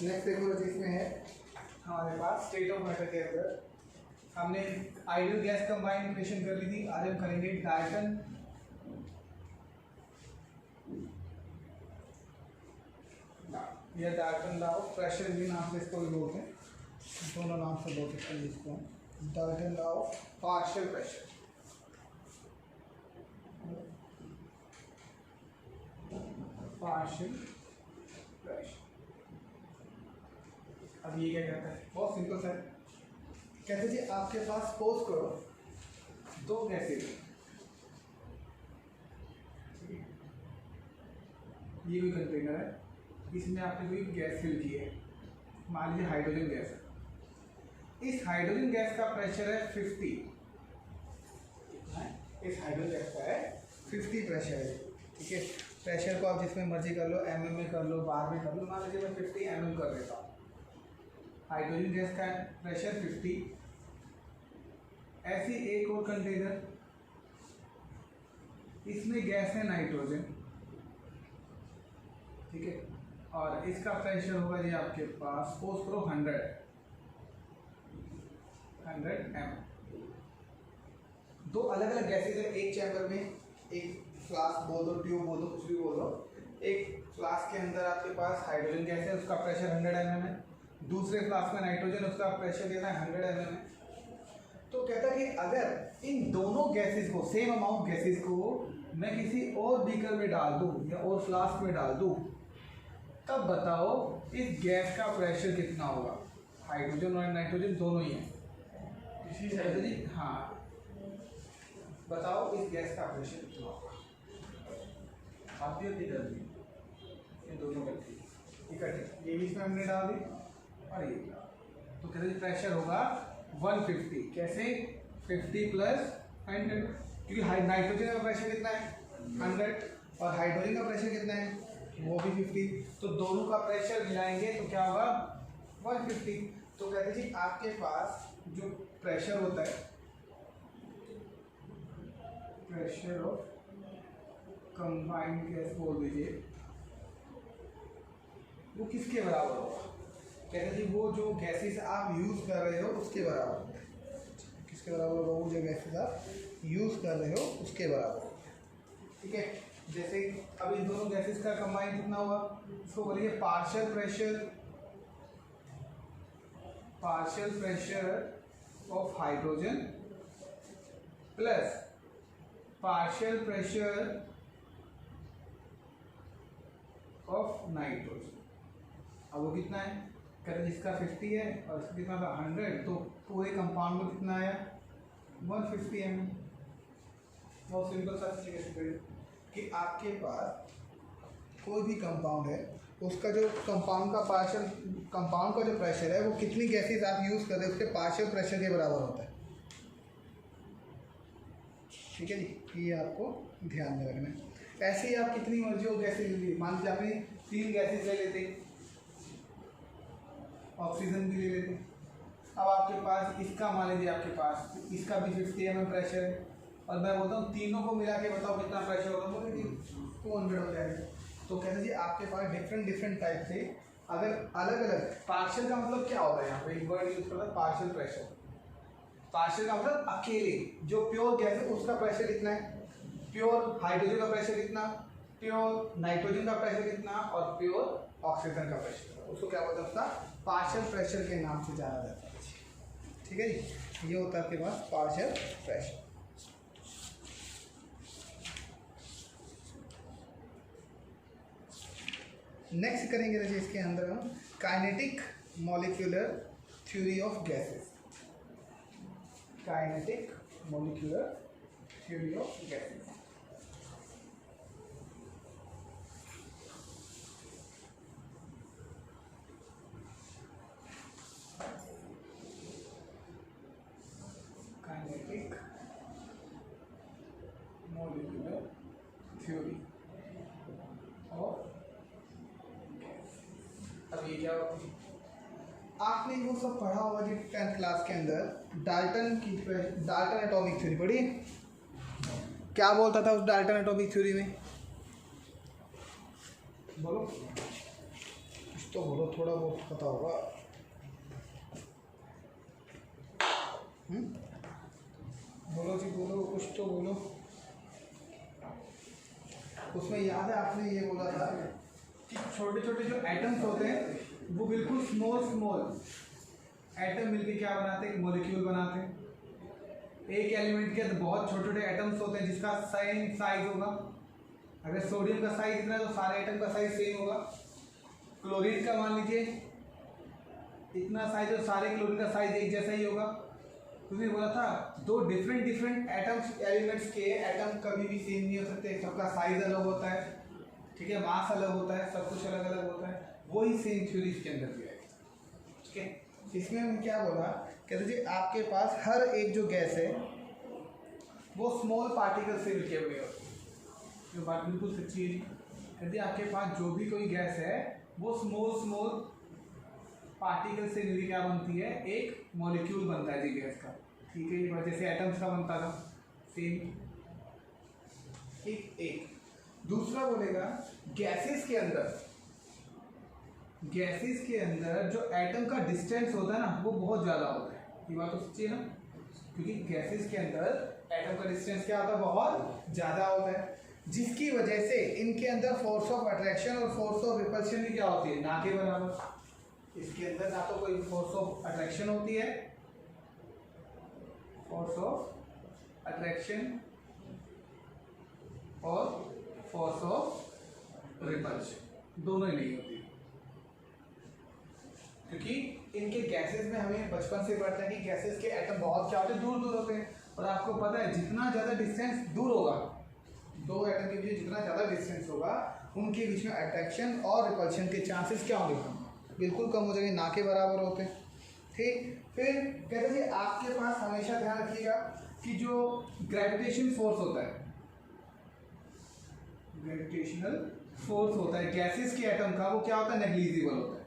Next देखो इसमें है हमारे पास स्टेट ऑफ मैटर के अंदर हमने आइडियल गैस कंबाइन इक्वेशन कर ली थी। आज हम करेंगे डाल्टन या डाल्टन लॉ ऑफ प्रेशर भी नाम से इसको भी बोलते हैं, दोनों नाम से बोल सकते हैं इसको। Dalton law of partial pressure. Partial pressure अब ये क्या कहता है, बहुत सिंपल सा है। कहते जी आपके पास सपोज करो दो गैसेज, ये भी कंटेनर है, इसमें आपने कोई गैस फिल की है, मान लीजिए हाइड्रोजन गैस है। इस हाइड्रोजन गैस का प्रेशर है 50, इस हाइड्रोजन गैस का है 50 प्रेशर है, ठीक है। प्रेशर को आप जिसमें मर्जी कर लो, mm में कर लो, बार में कर लो, मान लीजिए मैं 50 mm कर देता हूँ। हाइड्रोजन गैस का प्रेशर 50। ऐसी एक और कंटेनर, इसमें गैस है नाइट्रोजन, ठीक है, और इसका प्रेशर होगा जी आपके पास सपोज करो 100 mm। दो अलग अलग गैसेज है एक चैम्बर में, एक फ्लास्क बोल दो, ट्यूब बोल दो, कुछ भी बोल दो। एक फ्लास्क के अंदर आपके पास हाइड्रोजन गैस है, उसका प्रेशर 100 mm है। दूसरे फ्लास्क में नाइट्रोजन, उसका प्रेशर कितना है 100 mm है। तो कहता है कि अगर इन दोनों गैसेस को, सेम अमाउंट गैसेस को मैं किसी और बीकर में डाल दूं या और फ्लास्क में डाल दूं, तब बताओ इस गैस का प्रेशर कितना होगा। हाइड्रोजन और नाइट्रोजन दोनों ही हैं इसी से जी, हाँ बताओ इस गैस का प्रेशर कितना होगा। आती होती जल्दी ये दोनों इकट्ठे, ये भी इसमें हमने डाल दी और ये तो कहते हैं प्रेशर होगा 150। कैसे 50 प्लस 100, क्योंकि नाइट्रोजन का प्रेशर कितना है 100 और हाइड्रोजन का प्रेशर कितना है वो भी 50, तो दोनों का प्रेशर मिलाएंगे तो क्या होगा 150। तो कहते हैं जी आपके पास जो प्रेशर होता है, प्रेशर ऑफ कंबाइंड गैस बोल दीजिए, वो किसके बराबर होगा। कहते हैं जी वो जो गैसेस आप यूज़ कर रहे हो उसके बराबर। किसके बराबर होगा, वो जो गैसेस आप यूज़ कर रहे हो उसके बराबर, ठीक है। जैसे अब इन दोनों गैसेस का कंबाइन कितना होगा, इसको बोलिए partial pressure of hydrogen plus partial pressure of nitrogen. अब वो कितना है, कहते जिसका 50 है और इसका कितना था 100, तो पूरे कंपाउंड में कितना आया 150 mm। बहुत सिंपल सा चीज़ कि आपके पास कोई भी कंपाउंड है, उसका जो कंपाउंड का जो प्रेशर है वो कितनी गैसेस आप यूज़ कर रहे हैं उसके पार्शियल प्रेशर के बराबर होता है, ठीक है जी। ये आपको ध्यान में रखना है। ऐसे ही आप कितनी मर्जी हो गैसेज लीजिए, मान लीजिए आपने 3 गैसेज ले लेते, ऑक्सीजन भी ले लेते। अब आपके पास इसका मान लीजिए आपके पास इसका भी 50 mm प्रेशर है और मैं बोलता हूँ तीनों को मिला के बताओ कितना प्रेशर होगा, बोले 200 हो जाएगा। तो कहते हैं जी आपके पास डिफरेंट टाइप से अगर अलग अलग, पार्शियल का मतलब क्या होता है, यहाँ पे वर्ड यूज करता है पार्शियल प्रेशर। पार्शियल का मतलब अकेले जो प्योर गैस है उसका प्रेशर कितना है, प्योर हाइड्रोजन का प्रेशर कितना, प्योर नाइट्रोजन का प्रेशर कितना और प्योर ऑक्सीजन का प्रेशर, उसको क्या बोलते हैं, उसका पार्शियल प्रेशर के नाम से जाना जाता है, ठीक है जी। ये होता है आपके पास पार्शियल प्रेशर। नेक्स्ट करेंगे जैसे इसके अंदर हम kinetic molecular theory of gases. Kinetic molecular theory of gases. Kinetic molecular theory of, अब ये क्या होती है, आपने वो सब पढ़ा होगा जी 10th क्लास के अंदर, डाल्टन एटॉमिक थ्योरी पढ़ी। क्या बोलता था उस डाल्टन एटॉमिक थ्योरी में, बोलो। तो बोलो, थोड़ा बहुत पता होगा। बोलो जी बोलो, कुछ तो बोलो। उसमें याद है आपने ये बोला था कि छोटे छोटे जो एटम्स होते हैं वो बिल्कुल स्मॉल स्मॉल एटम मिलके क्या बनाते हैं, एक मॉलिक्यूल बनाते हैं। एक एलिमेंट के अंदर बहुत छोटे छोटे एटम्स होते हैं जिसका सेम साइज होगा। अगर सोडियम का साइज इतना है तो सारे एटम का साइज सेम होगा। क्लोरीन का मान लीजिए इतना साइज और सारे क्लोरीन का साइज एक जैसा ही होगा। तुमने बोला था दो डिफरेंट डिफरेंट एटम्स एलिमेंट्स के एटम कभी भी सेम नहीं हो सकते, सबका साइज अलग होता है, ठीक है, मास अलग होता है, सब कुछ अलग अलग होता है। वही सेम थ्योरी इसके अंदर भी है, ठीक है। इसमें हम क्या बोला, कहते जी आपके पास हर एक जो गैस है वो स्मॉल पार्टिकल से मिलके हुए होती है। जो बात बिल्कुल सच्ची है। कहते आपके पास जो भी कोई गैस है वो स्मॉल स्मॉल पार्टिकल से मिलकर क्या बनती है, एक मॉलिक्यूल बनता है जी गैस का, ठीक है। ये जैसे एटम्स का बनता था सेम, ठीक। एक दूसरा बोलेगा गैसेस के अंदर जो एटम का डिस्टेंस होता है ना वो बहुत ज़्यादा होता है। ये बात तो सच्ची है ना, क्योंकि गैसेस के अंदर एटम का डिस्टेंस क्या होता है, बहुत ज़्यादा होता है, जिसकी वजह से इनके अंदर फोर्स ऑफ अट्रैक्शन और फोर्स ऑफ रिपल्शन भी क्या होती है, ना के बराबर। इसके अंदर ना तो कोई फोर्स ऑफ अट्रैक्शन होती है, फोर्स ऑफ अट्रैक्शन और फोर्स ऑफ रिपल्शन दोनों ही नहीं होती, क्योंकि इनके गैसेस में हमें बचपन से पढ़ते हैं कि गैसेस के एटम बहुत क्या होते हैं, दूर दूर होते हैं। और आपको पता है जितना ज़्यादा डिस्टेंस दूर होगा, दो एटम के बीच जितना ज़्यादा डिस्टेंस होगा उनके बीच में अट्रैक्शन और रिपल्शन के चांसेस क्या होंगे, बिल्कुल कम हो जाएंगे, ना के बराबर होते हैं, ठीक। फिर कहते हैं आपके पास हमेशा ध्यान रखिएगा कि जो ग्रेविटेशन फोर्स होता है, ग्रेविटेशनल फोर्स होता है गैसेस के एटम का, वो क्या होता है, नेग्लिजिबल होता है।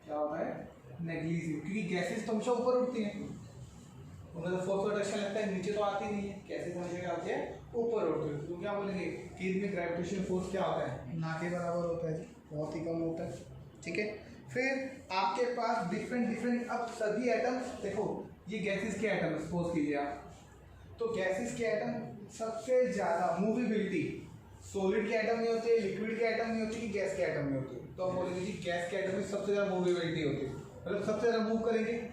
क्या होता है, नेग्लिजिबल, क्योंकि गैसेस तो हमेशा ऊपर उठती हैं, उन्हें तो फोर्स ऑफ अट्रैक्शन लगता है, नीचे तो आती नहीं है। गैसेस हमेशा क्या होती है, ऊपर उठती है। तो क्या बोलेंगे कि इनमें ग्रेविटेशन फोर्स क्या होता है, ना के बराबर होता है, बहुत ही कम होता है, ठीक है। फिर आपके पास डिफरेंट डिफरेंट, अब सभी एटम देखो, ये गैसेस के एटम सपोज कीजिए आप, तो गैसेस के एटम सबसे ज़्यादा मूवेबिलिटी सॉलिड के एटम में होती है, लिक्विड के एटम में होती है, गैस के एटम में होती है। तो हम बोलेंगे जी गैस के एटम में सबसे ज़्यादा मूवेबिलिटी होती है, मतलब सबसे ज़्यादा मूव करेंगे।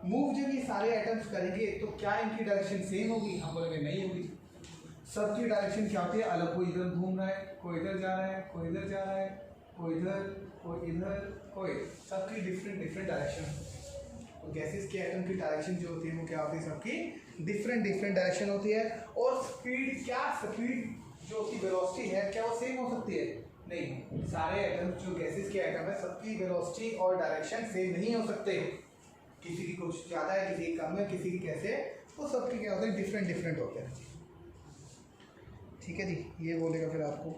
मूव जब ये सारे एटम्स करेंगे तो क्या इनकी डायरेक्शन सेम होगी, हम बोलेंगे नहीं होगी। सबकी डायरेक्शन क्या होती है, अलग, कोई इधर घूम रहा है, कोई इधर जा रहा है, कोई इधर जा रहा है, कोई इधर, कोई इधर, कोई, सबकी डिफरेंट डिफरेंट डायरेक्शन। और गैसेस के एटम की डायरेक्शन जो होती है वो क्या होती है, सबकी डिफरेंट डिफरेंट डायरेक्शन होती है। और स्पीड, क्या स्पीड जो उसकी वेलोसिटी है क्या वो सेम हो सकती है, नहीं। सारे एटम जो गैसेस के एटम है सबकी वेलोसिटी और डायरेक्शन सेम नहीं हो सकते, किसी की कुछ ज़्यादा है, किसी की कम है, किसी की कैसे, वो सबके क्या होते हैं, डिफरेंट डिफरेंट होते हैं, ठीक है जी। ये बोलेगा फिर आपको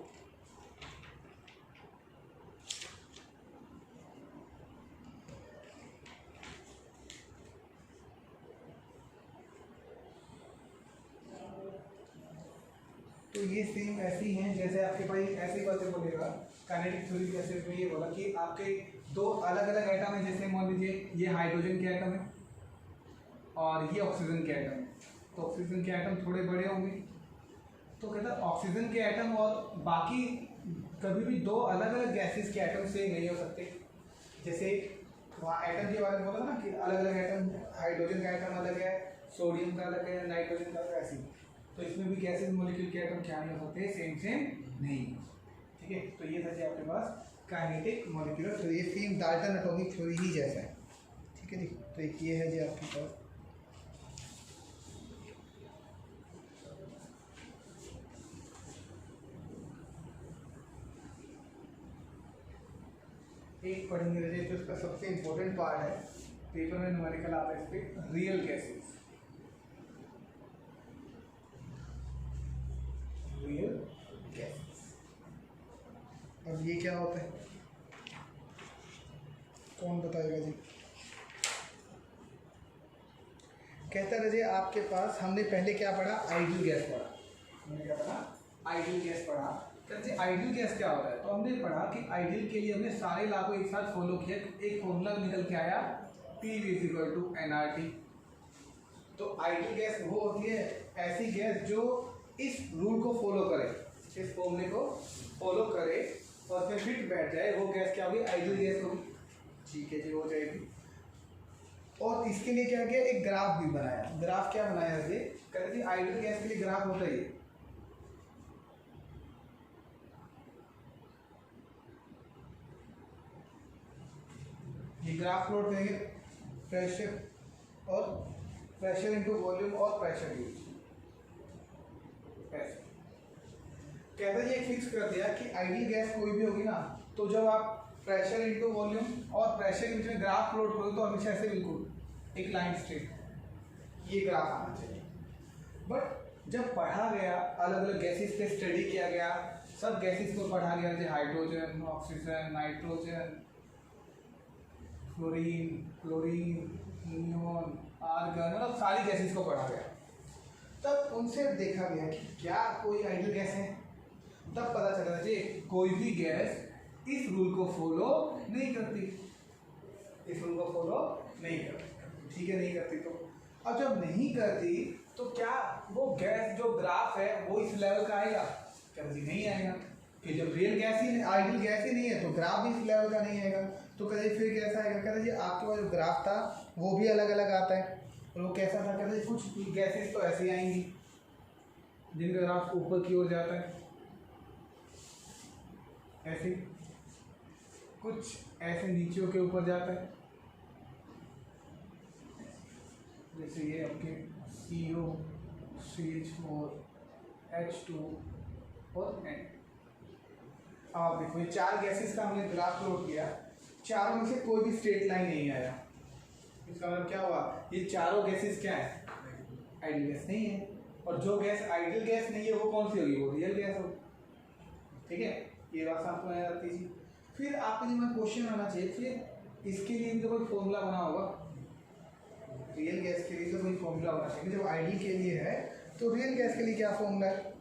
तो ये सेम ऐसी हैं जैसे आपके पास ऐसी बातें बोलेगा। काइनेटिक थ्योरी कैसे में ये बोला कि आपके दो अलग अलग एटम है, जैसे मान लीजिए ये हाइड्रोजन के एटम है और ये ऑक्सीजन के एटम है, तो ऑक्सीजन के एटम थोड़े बड़े होंगे। तो कहता है ऑक्सीजन के एटम और बाकी कभी भी दो अलग अलग गैसेस के एटम से नहीं हो सकते। जैसे वहाँ एटम के बारे में बोला ना कि अलग अलग एटम, हाइड्रोजन का एटम अलग है, सोडियम का अलग है, नाइट्रोजन का अलग है, ऐसी। तो इसमें भी गैसेस मॉलिक्यूल के एटम क्या नहीं हो सकते, सेम सेम नहीं, ठीक है। तो ये था जी आपके पास काइनेटिक मॉलिक्यूलर थ्योरी, ये सेम डाल्टन एटॉमिक थ्योरी ही जैसा है, ठीक है जी। तो एक ये है जी आपके पास एक पढ़ेंगे रहिए, तो इसका सबसे इम्पोर्टेंट पार्ट है, पेपर में न्यूमेरिकल आता है इस पर, रियल गैसेस। रियल गैसेस, अब ये क्या होता है, कौन बताएगा जी। कहता रहिए आपके पास, हमने पहले क्या पढ़ा, आइडियल गैस पढ़ा, हमने क्या पढ़ा, आइडियल गैस पढ़ा। कहते आइडियल गैस क्या होता है, तो हमने पढ़ा कि आइडियल के लिए हमने सारे लॉ को एक साथ फॉलो किया, एक फॉर्मूला निकल के आया PV = nRT। तो आइडियल गैस वो होती है ऐसी गैस जो इस रूल को फॉलो करे, इस फॉर्मूले को फॉलो करे और फिर फिट बैठ जाए, वो गैस क्या होगी, आइडियल गैस होगी। ठीक है जी, हो जाएगी। और इसके लिए क्या किया, एक ग्राफ भी बनाया। ग्राफ क्या बनाया है, कहते हैं आइडियल गैस के लिए ग्राफ होता है ये ग्राफ प्लॉट करेंगे, प्रेशर और प्रेशर इनटू वॉल्यूम और प्रेशर यूज। कहते हैं ये फिक्स कर दिया कि आइडियल गैस कोई भी होगी ना, तो जब आप प्रेशर इनटू वॉल्यूम और प्रेशर के बीच में ग्राफ प्लॉट करोगे तो हमेशा ऐसे बिल्कुल एक लाइन स्ट्रेट ये ग्राफ आना चाहिए। बट जब पढ़ा गया, अलग अलग गैसेस पे स्टडी किया गया, सब गैसेस को पढ़ा गया, जैसे hydrogen, oxygen, nitrogen, fluorine, chlorine, neon, argon, मतलब सारी गैसेस को पढ़ा गया। तब उनसे देखा गया कि क्या कोई आइडियल गैस है। तब पता चला जी कोई भी गैस इस रूल को फॉलो नहीं करती, इस रूल को फॉलो नहीं करती। ठीक है, नहीं करती। तो अब जब नहीं करती तो क्या वो गैस जो ग्राफ है वो इस लेवल का आएगा, कभी नहीं आएगा। कि जब रियल गैस ही आइडियल गैस ही नहीं है तो ग्राफ भी इस लेवल का नहीं आएगा। तो कहते फिर कैसा आएगा, कहते जी आपके पास जो ग्राफ था वो भी अलग अलग आता है। और वो कैसा था, कहते कुछ गैसेस तो ऐसी आएंगी जिनका ग्राफ ऊपर की ओर जाता है, ऐसे कुछ ऐसे नीचे के ऊपर जाता है, जैसे ये आपके CO, CH4, H2 और N। आप देखो ये चार गैसेस का हमने ग्राफ प्लॉट किया, चारों में से कोई भी स्ट्रेट लाइन नहीं आया। इसका मतलब क्या हुआ, ये चारों गैसेस क्या है, आइडियल गैस नहीं है। और जो गैस आइडियल गैस नहीं है वो कौन सी होगी, वो रियल गैस होगी। ठीक है, ये बात आपको याद आती है। फिर आपके लिए मैं क्वेश्चन आना चाहिए, फिर इसके लिए तो कोई फॉर्मूला बना होगा, रियल गैस के लिए तो कोई फॉर्मूला होना चाहिए। जब आइडियल के लिए है तो रियल गैस के लिए क्या फॉर्मूला है।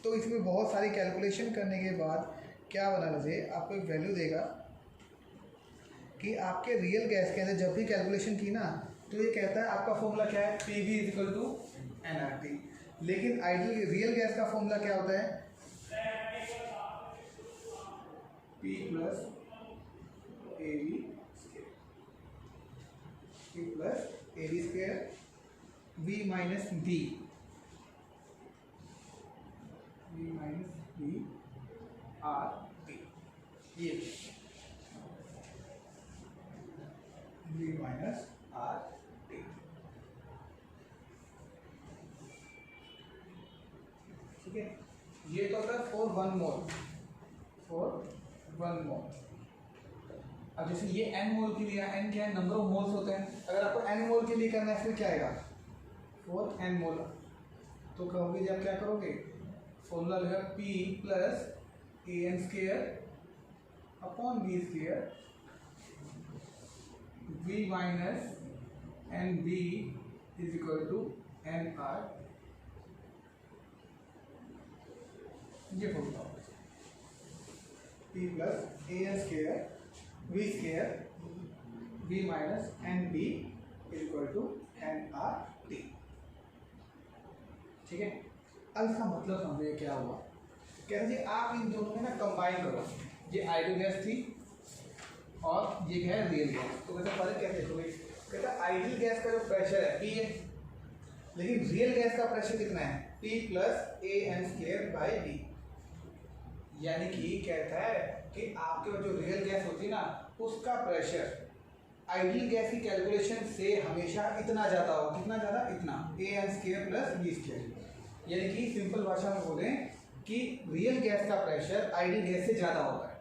तो इसमें बहुत सारी कैलकुलेशन करने के बाद क्या बनाना चाहिए, आपको एक वैल्यू देगा कि आपके रियल गैस के अंदर जब भी कैलकुलेशन की ना तो ये कहता है आपका फॉर्मूला क्या है, PV = nRT। लेकिन आइडियल रियल गैस का फॉर्मूला क्या होता है, P + AV², P + AV² V - B, V - B RT। ये V - RT। ठीक है, ये तो होता है फॉर 1 मोल, फॉर 1 मोल। अब जैसे ये n मोल के लिए, n क्या है, नंबर ऑफ मोल्स होते हैं। अगर आपको n मोल के लिए करना है फिर क्या आएगा, फॉर n मोल। तो कहोगे जब क्या करोगे, फॉर्मूला लगेगा P + AN² / V², V - NB = nR। ये formula P + AN² V² V - NB = nRT। ठीक है, अब इसका मतलब समझिए क्या हुआ। कहते जी आप इन दोनों में ना कंबाइन करो, ये आइडियल गैस थी और ये क्या है, रियल गैस। तो कहते फर्क कैसे देखोगे, कहते आइडियल गैस का जो प्रेशर है P है, लेकिन रियल गैस का प्रेशर कितना है, P + AN² / V। यानी कि कहता है कि आपके पास जो रियल गैस होती है ना उसका प्रेशर आइडियल गैस की कैलकुलेशन से हमेशा इतना ज़्यादा होगा। कितना ज़्यादा, इतना, AN² + V²। यानी कि सिंपल भाषा में बोलें कि रियल गैस का प्रेशर आइडियल गैस से ज़्यादा होता है।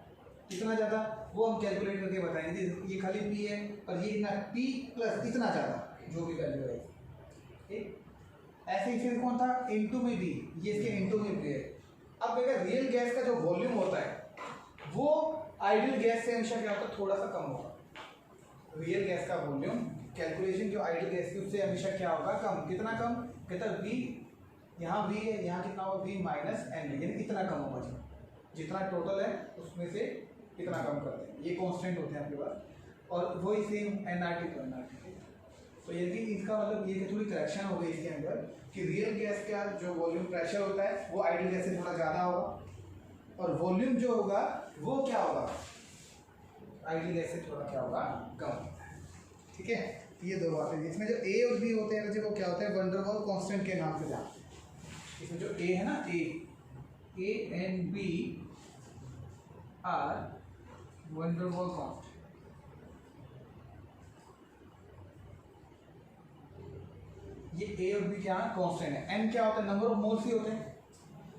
कितना ज़्यादा वो हम कैलकुलेट करके बताएंगे। ये खाली P है और ये इतना P + इतना ज़्यादा, जो भी वैल्यू है। ठीक, ऐसे ही फिर कौन था, इनटू में भी, ये इसके इनटू में भी है। अब अगर रियल गैस का जो वॉल्यूम होता है वो आइडियल गैस से हमेशा क्या होता है, थोड़ा सा कम होगा। रियल गैस का वॉल्यूम कैलकुलेशन जो आइडियल गैस की उससे हमेशा क्या होगा, कम। कितना कम, कहता V, यहाँ V है, यहाँ कितना होगा, V - NB, यानी इतना कम होगा। जितना टोटल है उसमें से कितना कम करते हैं, ये कांस्टेंट होते हैं आपके पास। और वही सेम एनआरटी तो एनआरटी। तो यदि इसका मतलब ये थोड़ी करेक्शन हो गई इसके अंदर कि रियल गैस का जो वॉल्यूम प्रेशर होता है वो आइडियल गैस से थोड़ा ज़्यादा होगा, और वॉल्यूम जो होगा वो क्या होगा, आइडियल गैस से थोड़ा क्या होगा, कम होता है। ठीक है, ये दो बातें। इसमें जो ए और बी होते हैं वो क्या होते हैं, वंडर वॉल कांस्टेंट के नाम से जानते हैं। इसमें जो ए है ना, A and B are van der Waals constant. ये ए और बी क्या कांस्टेंट है। एन क्या होता है, नंबर ऑफ मोल्स ही होते हैं।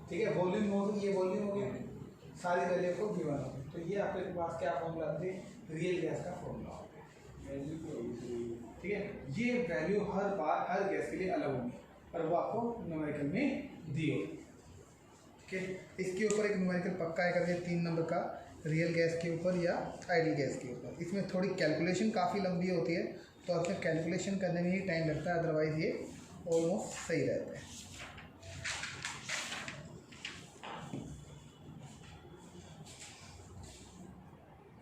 ठीक है, वॉल्यूम मोल, ये वॉल्यूम हो गया, सारी वैल्यू को गिवन हो गई। तो ये आपके पास क्या फॉर्मूला है, रियल गैस का फॉर्मूला हो गया। ठीक है, ये वैल्यू हर बार हर गैस के लिए अलग होगी, और वो आपको न्यूमेरिकल में दी होगी। ठीक है, इसके ऊपर एक न्यूमेरिकल पक्का है करके 3 नंबर का, रियल गैस के ऊपर या आइडियल गैस के ऊपर। इसमें थोड़ी कैलकुलेशन काफ़ी लंबी होती है, तो आपको कैलकुलेशन करने में ही टाइम लगता है, अदरवाइज ये ऑलमोस्ट सही रहता है।